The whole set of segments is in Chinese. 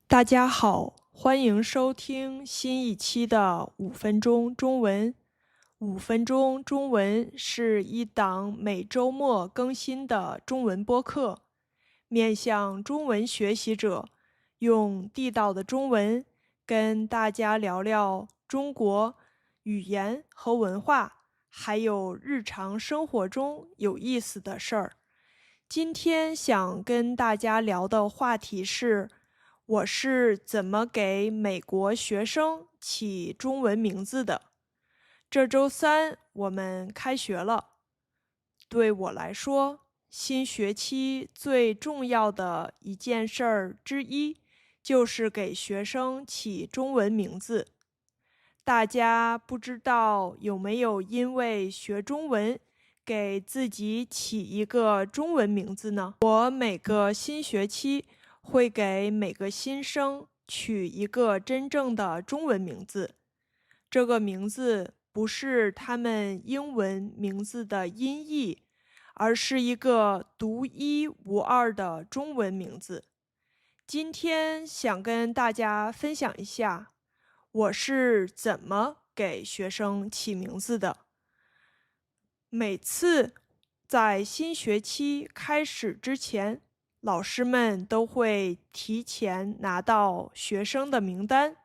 大家好，欢迎收听新一期的5分钟中文。5分钟中文是一档每周末更新的中文播客，面向中文学习者，用地道的中文跟大家聊聊中国语言和文化，还有日常生活中有意思的事儿。今天想跟大家聊的话题是，我是怎么给美国学生起中文名字的。这周三我们开学了，对我来说，新学期最重要的一件事儿之一，就是给学生起中文名字。大家不知道有没有因为学中文，给自己起一个中文名字呢？我每个新学期会给每个新生取一个真正的中文名字，这个名字不是他们英文名字的音译，而是一个独一无二的中文名字。今天想跟大家分享一下，我是怎么给学生起名字的。每次在新学期开始之前，老师们都会提前拿到学生的名单。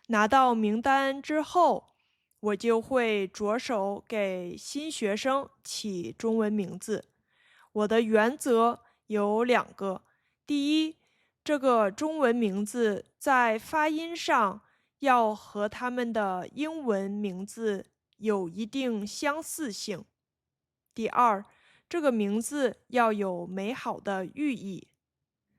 拿到名单之后，我就会着手给新学生起中文名字。我的原则有2个。第一，这个中文名字在发音上要和他们的英文名字有一定相似性。第二，这个名字要有美好的寓意。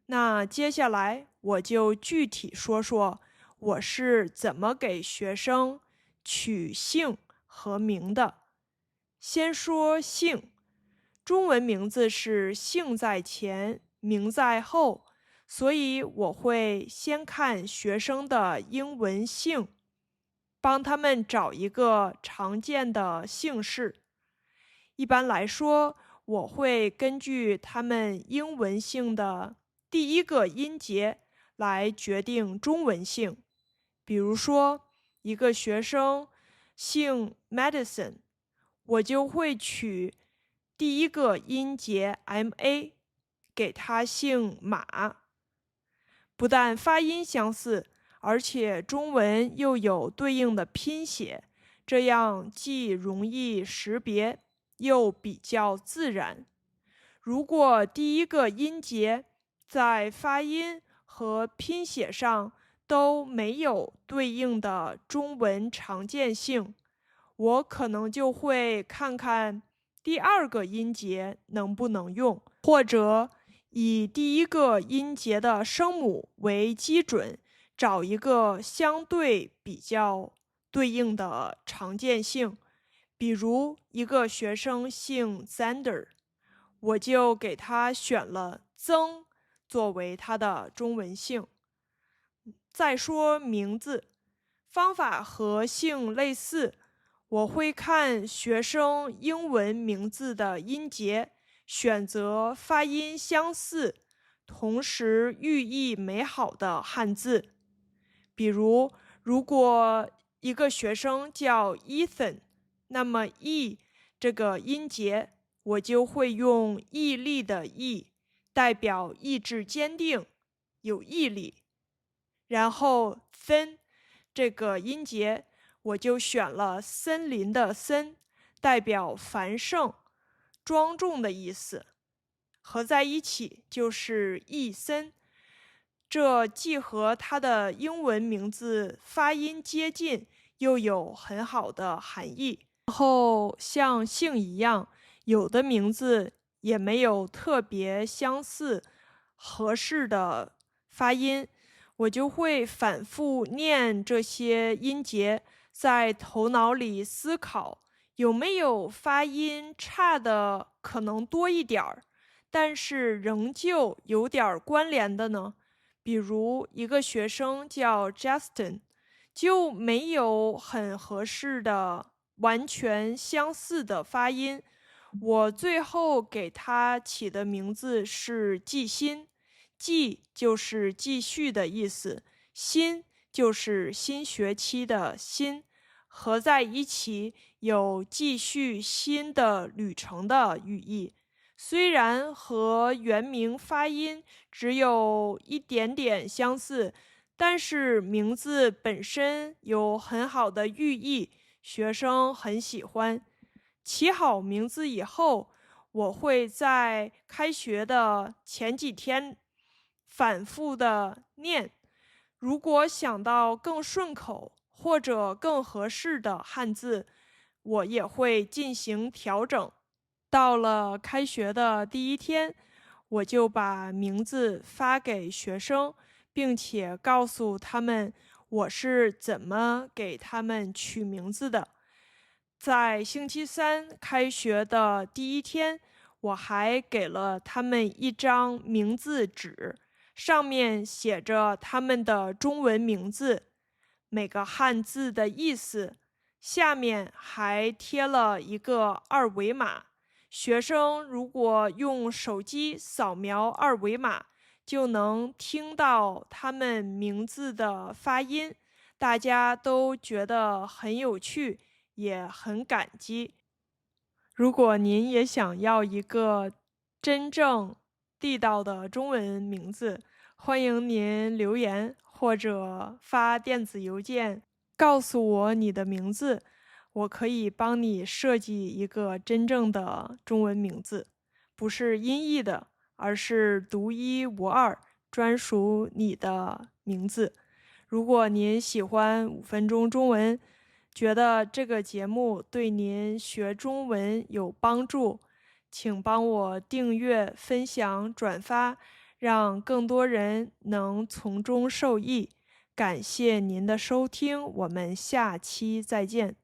那接下来我就具体说说我是怎么给学生取姓和名的。先说姓，中文名字是姓在前，名在后，所以我会先看学生的英文姓，帮他们找一个常见的姓氏。一般来说，我会根据他们英文姓的第一个音节来决定中文姓。比如说，一个学生姓 Madison， 我就会取第一个音节 MA， 给他姓马。不但发音相似，而且中文又有对应的拼写，这样既容易识别，又比较自然。如果第一个音节在发音和拼写上都没有对应的中文常见性，我可能就会看看第2个音节能不能用，或者以第一个音节的声母为基准，找一个相对比较对应的常见性。比如一个学生姓 Zander， 我就给他选了曾作为他的中文姓。再说名字，方法和姓类似，我会看学生英文名字的音节，选择发音相似，同时寓意美好的汉字。比如，如果一个学生叫 Ethan， 那么 E 这个音节，我就会用毅力的毅，代表意志坚定，有毅力。然后森这个音节，我就选了森林的森，代表繁盛、庄重的意思。合在一起就是易森，这既和它的英文名字发音接近，又有很好的含义。然后像姓一样，有的名字也没有特别相似、合适的发音，我就会反复念这些音节，在头脑里思考有没有发音差的可能多一点儿，但是仍旧有点关联的呢。比如一个学生叫 Justin， 就没有很合适的完全相似的发音，我最后给他起的名字是季新。继就是继续的意思，新就是新学期的新，合在一起有继续新的旅程的语义。虽然和原名发音只有一点点相似，但是名字本身有很好的寓意，学生很喜欢。起好名字以后，我会在开学的前几天反复的念。如果想到更顺口或者更合适的汉字，我也会进行调整。到了开学的第一天，我就把名字发给学生，并且告诉他们我是怎么给他们取名字的。在星期三开学的第一天，我还给了他们一张名字纸，上面写着他们的中文名字，每个汉字的意思，下面还贴了一个二维码。学生如果用手机扫描二维码，就能听到他们名字的发音，大家都觉得很有趣，也很感激。如果您也想要一个真正地道的中文名字，欢迎您留言或者发电子邮件告诉我你的名字，我可以帮你设计一个真正的中文名字，不是音译的，而是独一无二，专属你的名字。如果您喜欢5分钟中文，觉得这个节目对您学中文有帮助，请帮我订阅、分享、转发，让更多人能从中受益。感谢您的收听，我们下期再见。